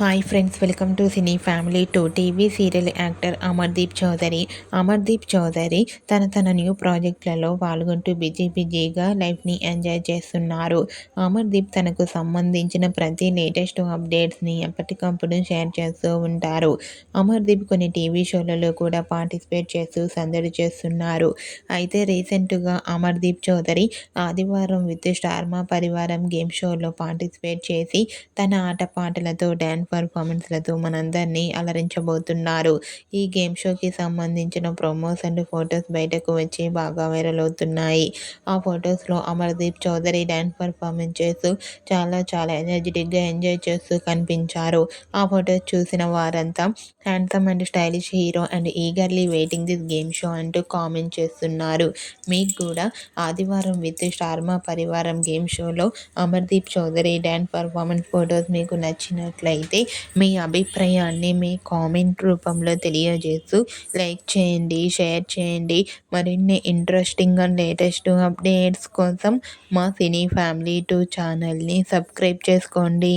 Hi friends, welcome to cine family two. TV serial actor Amardeep Chowdary తన new ప్రాజెక్టులలో పాల్గొంటూ బిజీగా లైఫ్ని ఎంజాయ్ చేస్తున్నారు. అమర్దీప్ తనకు సంబంధించిన ప్రతి లేటెస్ట్ అప్డేట్స్ని ఎప్పటికప్పుడు షేర్ చేస్తూ ఉంటారు. అమర్దీప్ కొన్ని టీవీ షోలలో కూడా పార్టిసిపేట్ చేస్తూ సందడి చేస్తున్నారు. అయితే రీసెంట్గా అమర్దీప్ చౌదరి ఆదివారం విత్ స్టార్ మా పరివారం గేమ్ షోలో పార్టిసిపేట్ చేసి తన ఆటపాటలతో డ్యాన్స్ పర్ఫార్మెన్స్లతో మనందరినీ అలరించబోతున్నారు. ఈ గేమ్ షోకి సంబంధించిన ప్రోమోస్ అండ్ ఫొటోస్ బయటకు వచ్చి బాగా వైరల్ అవుతున్నాయి. ఆ ఫొటోస్లో అమర్దీప్ చౌదరి డ్యాన్స్ పర్ఫార్మెన్స్ చేస్తూ చాలా ఎనర్జెటిక్గా ఎంజాయ్ చేస్తూ కనిపించారు. ఆ ఫొటోస్ చూసిన వారంతా handsome and stylish hero and eagerly waiting this game show అంటూ కామెంట్ చేస్తున్నారు. మీకు కూడా ఆదివారం విత్ స్టార్ మా పరివారం గేమ్ షోలో Amardeep Chowdary dance performance photos మీకు నచ్చినట్లయితే మీ అభిప్రాయాన్ని మీ కామెంట్ రూపంలో తెలియజేస్తూ లైక్ చేయండి, షేర్ చేయండి. మరిన్ని ఇంట్రెస్టింగ్ అండ్ లేటెస్ట్ అప్డేట్స్ కోసం మా సినీ ఫ్యామిలీ 2 ఛానల్ని సబ్స్క్రైబ్ చేసుకోండి.